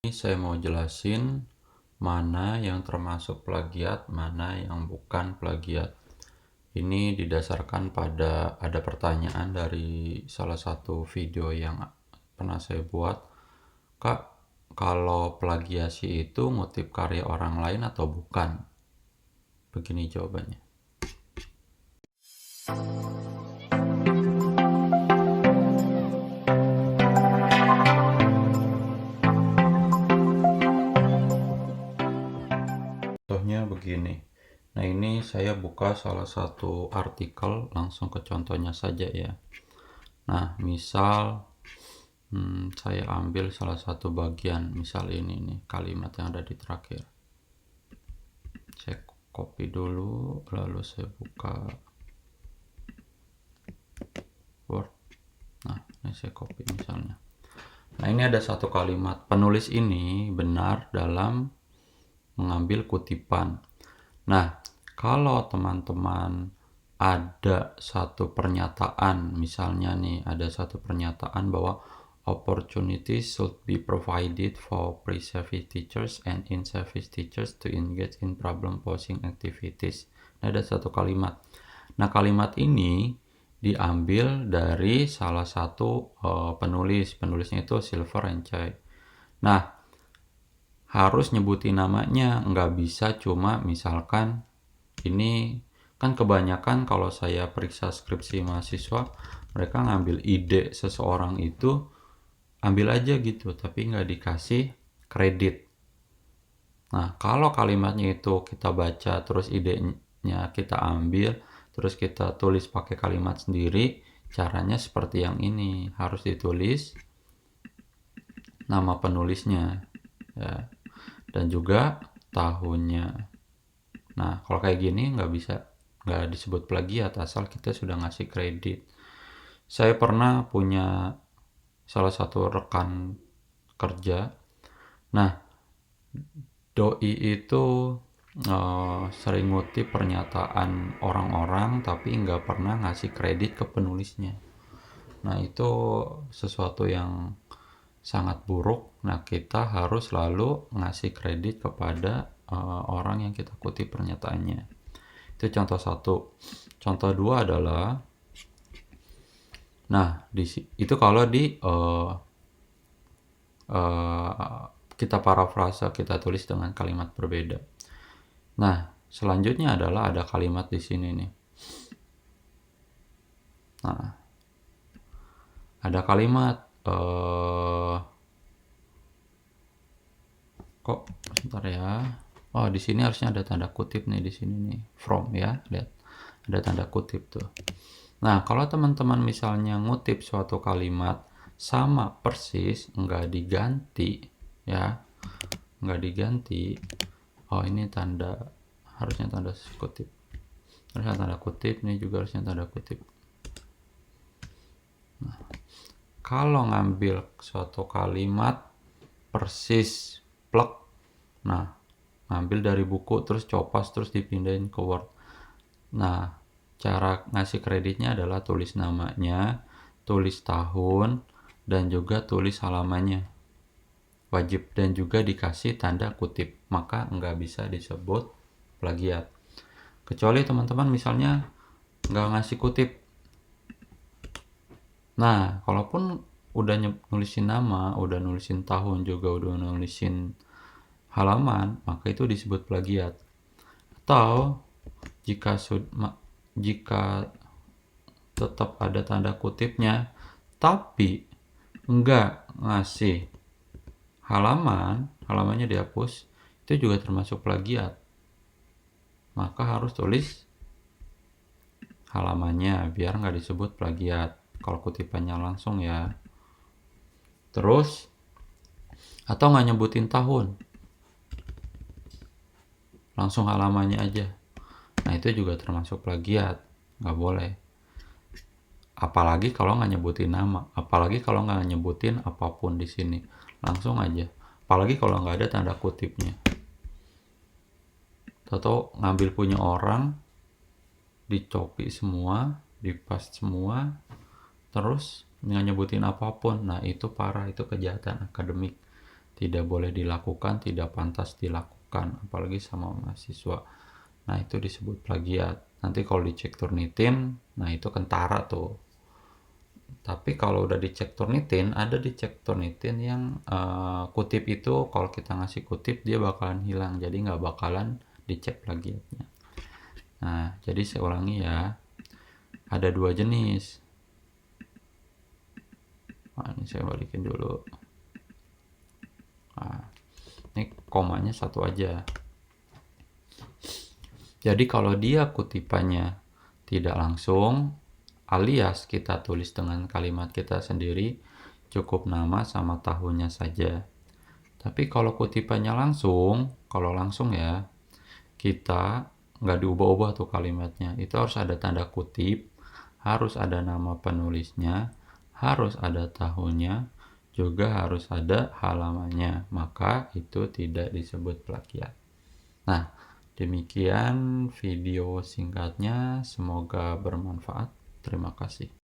Ini saya mau jelasin mana yang termasuk plagiat, mana yang bukan plagiat. Ini didasarkan pada ada pertanyaan dari salah satu video yang pernah saya buat. Kak, kalau plagiasi itu ngutip karya orang lain atau bukan? Begini jawabannya. Contohnya begini. Nah, ini saya buka salah satu artikel, langsung ke contohnya saja ya. Nah, misal saya ambil salah satu bagian, misal ini nih, kalimat yang ada di terakhir. Saya copy dulu, lalu saya buka Word. Nah, ini saya copy misalnya. Nah, ini ada satu kalimat. Penulis ini benar dalam mengambil kutipan. Nah, kalau teman-teman ada satu pernyataan, misalnya nih, ada satu pernyataan bahwa opportunities should be provided for pre-service teachers and in-service teachers to engage in problem-posing activities. Nah, ada satu kalimat. Nah, kalimat ini diambil dari salah satu penulisnya itu Silver and Chai. Nah, harus nyebutin namanya, nggak bisa cuma misalkan ini kan kebanyakan kalau saya periksa skripsi mahasiswa, mereka ngambil ide seseorang itu, ambil aja gitu, tapi nggak dikasih kredit. Nah, kalau kalimatnya itu kita baca, terus idenya kita ambil, terus kita tulis pakai kalimat sendiri, caranya seperti yang ini. Harus ditulis nama penulisnya, ya, dan juga tahunnya. Nah, kalau kayak gini nggak disebut plagiat asal kita sudah ngasih kredit. Saya pernah punya salah satu rekan kerja. Nah, doi itu sering ngutip pernyataan orang-orang tapi nggak pernah ngasih kredit ke penulisnya. Nah, itu sesuatu yang sangat buruk. Nah, kita harus selalu ngasih kredit kepada orang yang kita kutip pernyataannya. Itu contoh satu. Contoh dua adalah, nah, itu kalau di kita parafrase, kita tulis dengan kalimat berbeda. Nah, selanjutnya adalah ada kalimat di sini nih. Nah, ada kalimat kok sebentar ya. Oh, di sini harusnya ada tanda kutip nih, di sini nih, from ya, lihat ada tanda kutip tuh. Nah, kalau teman-teman misalnya ngutip suatu kalimat sama persis, nggak diganti ya, nggak diganti. Oh, ini tanda, harusnya tanda kutip, harusnya tanda kutip, ini juga harusnya tanda kutip. Nah, kalau ngambil suatu kalimat persis plek, nah, ngambil dari buku terus copas terus dipindahin ke Word. Nah, cara ngasih kreditnya adalah tulis namanya, tulis tahun, dan juga tulis halamannya. Wajib, dan juga dikasih tanda kutip, maka nggak bisa disebut plagiat. Kecuali teman-teman misalnya nggak ngasih kutip. Nah, kalaupun udah nulisin nama, udah nulisin tahun, juga udah nulisin halaman, maka itu disebut plagiat. Atau jika tetap ada tanda kutipnya tapi enggak ngasih halamannya dihapus, itu juga termasuk plagiat. Maka harus tulis halamannya biar nggak disebut plagiat kalau kutipannya langsung ya. Terus atau nggak nyebutin tahun, langsung halamannya aja, nah itu juga termasuk plagiat, nggak boleh. Apalagi kalau nggak nyebutin nama, apalagi kalau nggak nyebutin apapun di sini, langsung aja. Apalagi kalau nggak ada tanda kutipnya. Atau ngambil punya orang, dicopy semua, dipaste semua, terus nggak nyebutin apapun. Nah, itu parah, itu kejahatan akademik. tidak boleh dilakukan, tidak pantas dilakukan, apalagi sama mahasiswa. Nah, itu disebut plagiat. Nanti kalau dicek Turnitin, nah itu kentara tuh. Tapi kalau udah dicek Turnitin, ada dicek Turnitin yang kutip itu kalau kita ngasih kutip dia bakalan hilang, jadi nggak bakalan dicek plagiatnya. Nah, jadi saya ulangi ya, ada 2 jenis. Nah, ini saya balikin dulu. Nah, ini komanya satu aja. Jadi kalau dia kutipannya tidak langsung, alias kita tulis dengan kalimat kita sendiri, cukup nama sama tahunnya saja. Tapi kalau kutipannya langsung, kalau langsung ya, kita nggak diubah-ubah tuh kalimatnya. Itu harus ada tanda kutip, harus ada nama penulisnya, harus ada tahunnya, juga harus ada halamannya. Maka itu tidak disebut plagiat. Nah, demikian video singkatnya. Semoga bermanfaat. Terima kasih.